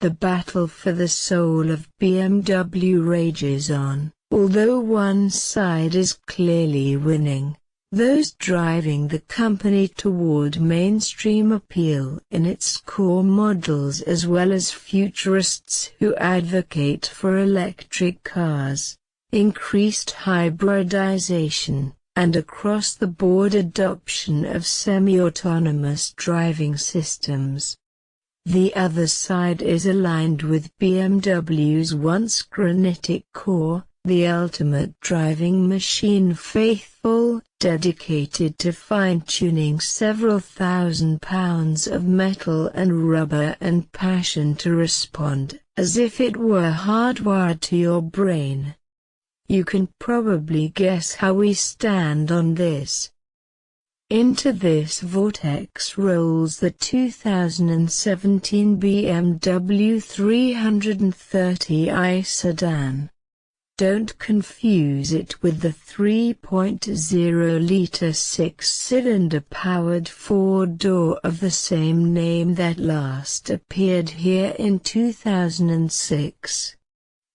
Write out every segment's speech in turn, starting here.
The battle for the soul of BMW rages on, although one side is clearly winning. Those driving the company toward mainstream appeal in its core models, as well as futurists who advocate for electric cars, increased hybridization, and across-the-board adoption of semi-autonomous driving systems. The other side is aligned with BMW's once-granitic core, the ultimate driving machine, faithful, dedicated to fine-tuning several thousand pounds of metal and rubber, and passion to respond as if it were hardwired to your brain. You can probably guess how we stand on this. Into this vortex rolls the 2017 BMW 330i sedan. Don't confuse it with the 3.0-liter six-cylinder powered four-door of the same name that last appeared here in 2006.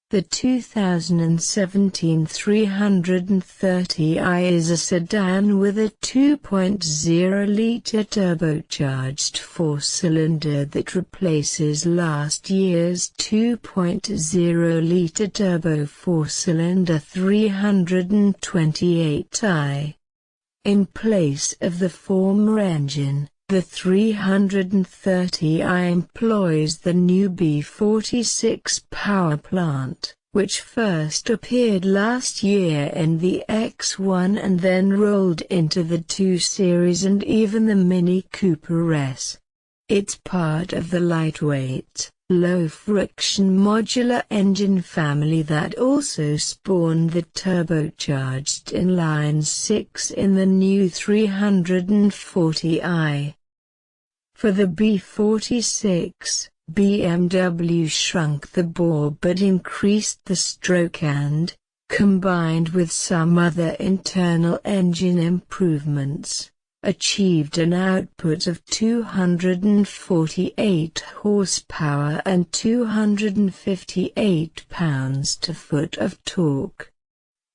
The 2017 330i is a sedan with a 2.0-liter turbocharged four-cylinder that replaces last year's 2.0-liter turbo four-cylinder 328i. In place of the former engine, the 330i employs the new B46 power plant, which first appeared last year in the X1 and then rolled into the 2 Series and even the Mini Cooper S. It's part of the lightweight, low-friction modular engine family that also spawned the turbocharged inline 6 in the new 340i. For the B46, BMW shrunk the bore but increased the stroke and, combined with some other internal engine improvements, achieved an output of 248 horsepower and 258 pounds-to-foot of torque.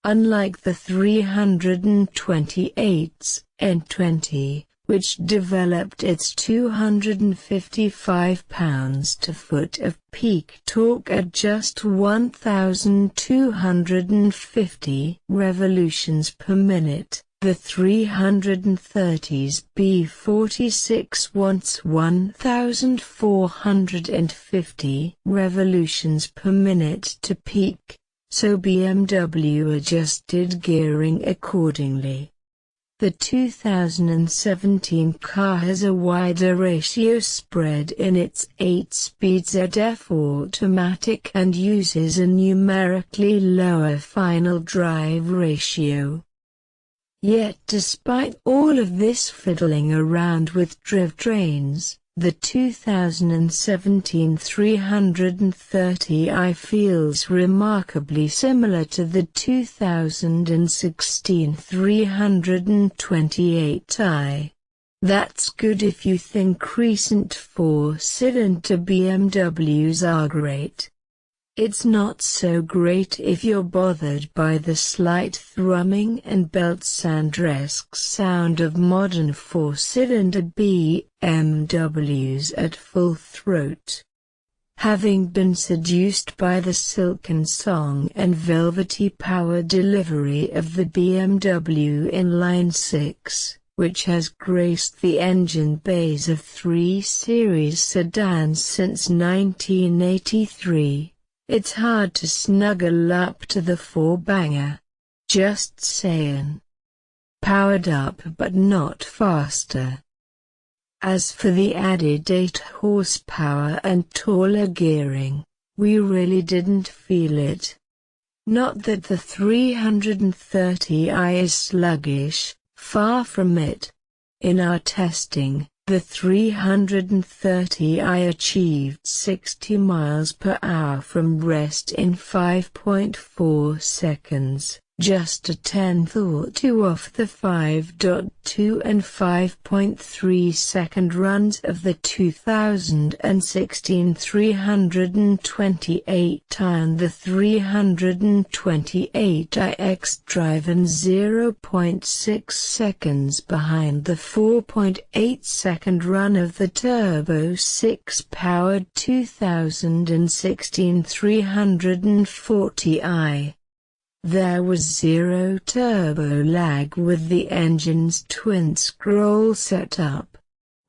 Unlike the 328's N20, which developed its 255 pounds-to-foot of peak torque at just 1,250 revolutions per minute, the 330's B46 wants 1,450 revolutions per minute to peak, so BMW adjusted gearing accordingly. The 2017 car has a wider ratio spread in its 8-speed ZF automatic and uses a numerically lower final drive ratio. Yet despite all of this fiddling around with drivetrains, the 2017 330i feels remarkably similar to the 2016 328i. That's good if you think recent four-cylinder BMWs are great. It's not so great if you're bothered by the slight thrumming and belt-sander-esque sound of modern four-cylinder BMWs at full throat. Having been seduced by the silken song and velvety power delivery of the BMW inline 6, which has graced the engine bays of 3 Series sedans since 1983, it's hard to snuggle up to the four-banger. Just sayin'. Powered up but not faster. As for the added 8 horsepower and taller gearing, we really didn't feel it. Not that the 330i is sluggish, far from it. In our testing, the 330i achieved 60 miles per hour from rest in 5.4 seconds, just a tenth or two off the 5.2 and 5.3 second runs of the 2016 328i and the 328i X-Drive, and 0.6 seconds behind the 4.8 second run of the Turbo 6-powered 2016 340i. There was zero turbo lag with the engine's twin-scroll setup.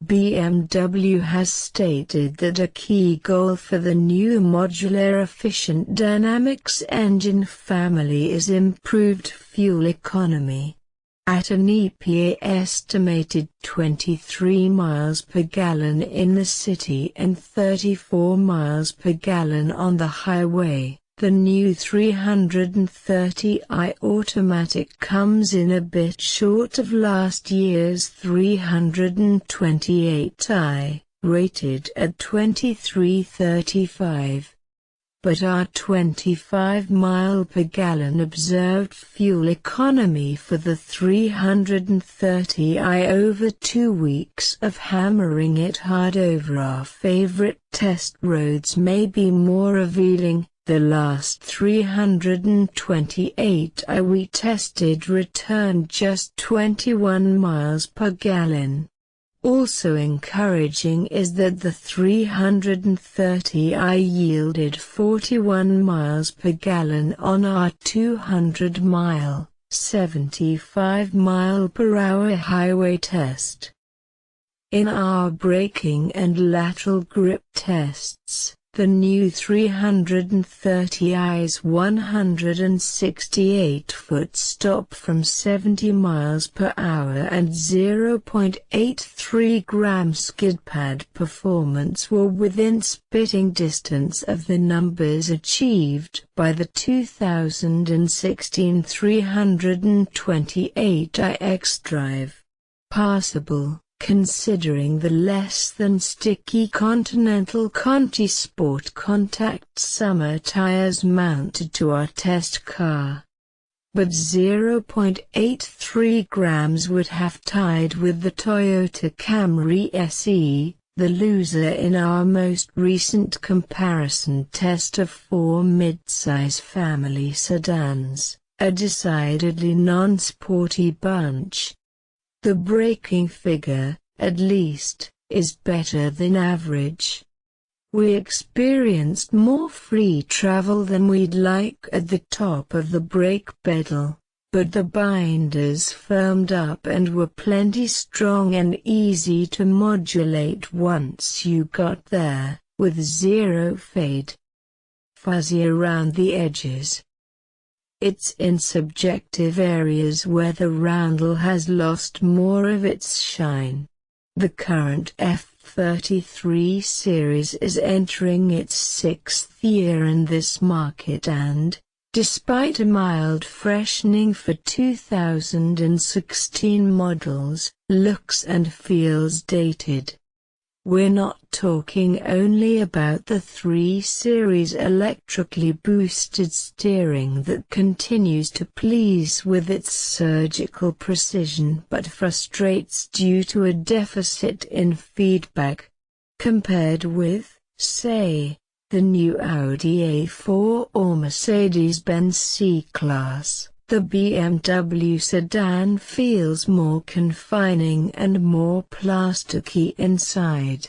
BMW has stated that a key goal for the new modular efficient dynamics engine family is improved fuel economy. At an EPA-estimated 23 miles per gallon in the city and 34 miles per gallon on the highway, the new 330i automatic comes in a bit short of last year's 328i, rated at 2335. But our 25 mile per gallon observed fuel economy for the 330i over 2 weeks of hammering it hard over our favorite test roads may be more revealing. The last 328i we tested returned just 21 miles per gallon. Also encouraging is that the 330i yielded 41 miles per gallon on our 200-mile, 75-mile-per-hour highway test. In our braking and lateral grip tests, the new 330i's 168-foot stop from 70 miles per hour and 0.83 gram skid pad performance were within spitting distance of the numbers achieved by the 2016 328i X-Drive. Passable, considering the less than sticky Continental Conti Sport Contact summer tires mounted to our test car. But 0.83 grams would have tied with the Toyota Camry SE, the loser in our most recent comparison test of 4 mid-size family sedans, a decidedly non-sporty bunch. The braking figure, at least, is better than average. We experienced more free travel than we'd like at the top of the brake pedal, but the binders firmed up and were plenty strong and easy to modulate once you got there, with zero fade. Fuzzy around the edges. It's in subjective areas where the roundel has lost more of its shine. The current F33 series is entering its 6th year in this market and, despite a mild freshening for 2016 models, looks and feels dated. We're not talking only about the 3 Series electrically boosted steering that continues to please with its surgical precision but frustrates due to a deficit in feedback. Compared with, say, the new Audi A4 or Mercedes-Benz C-Class, the BMW sedan feels more confining and more plasticky inside.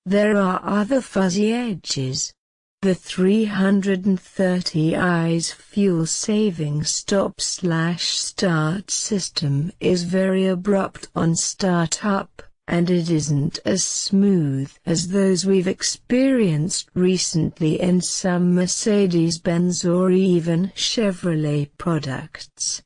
There are other fuzzy edges. The 330i's fuel-saving stop/start system is very abrupt on start-up, and it isn't as smooth as those we've experienced recently in some Mercedes-Benz or even Chevrolet products.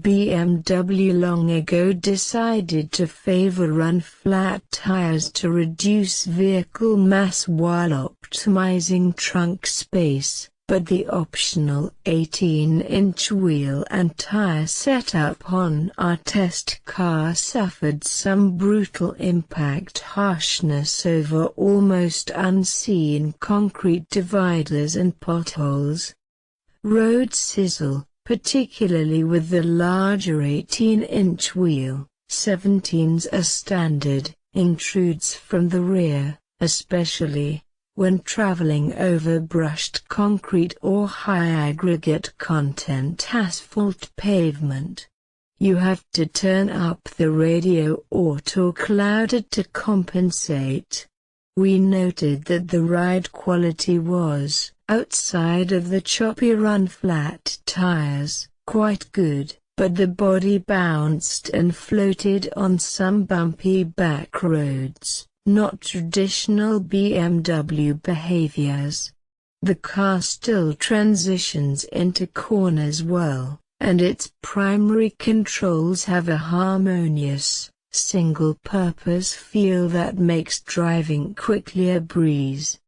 BMW long ago decided to favor run-flat tires to reduce vehicle mass while optimizing trunk space, but the optional 18-inch wheel and tire setup on our test car suffered some brutal impact harshness over almost unseen concrete dividers and potholes. Road sizzle, particularly with the larger 18-inch wheel. 17s are standard, intrudes from the rear, especially when traveling over brushed concrete or high aggregate content asphalt pavement. You have to turn up the radio or talk louder to compensate. We noted that the ride quality was, outside of the choppy run flat tires, quite good, but the body bounced and floated on some bumpy back roads, not traditional BMW behaviors. The car still transitions into corners well, and its primary controls have a harmonious, single-purpose feel that makes driving quickly a breeze.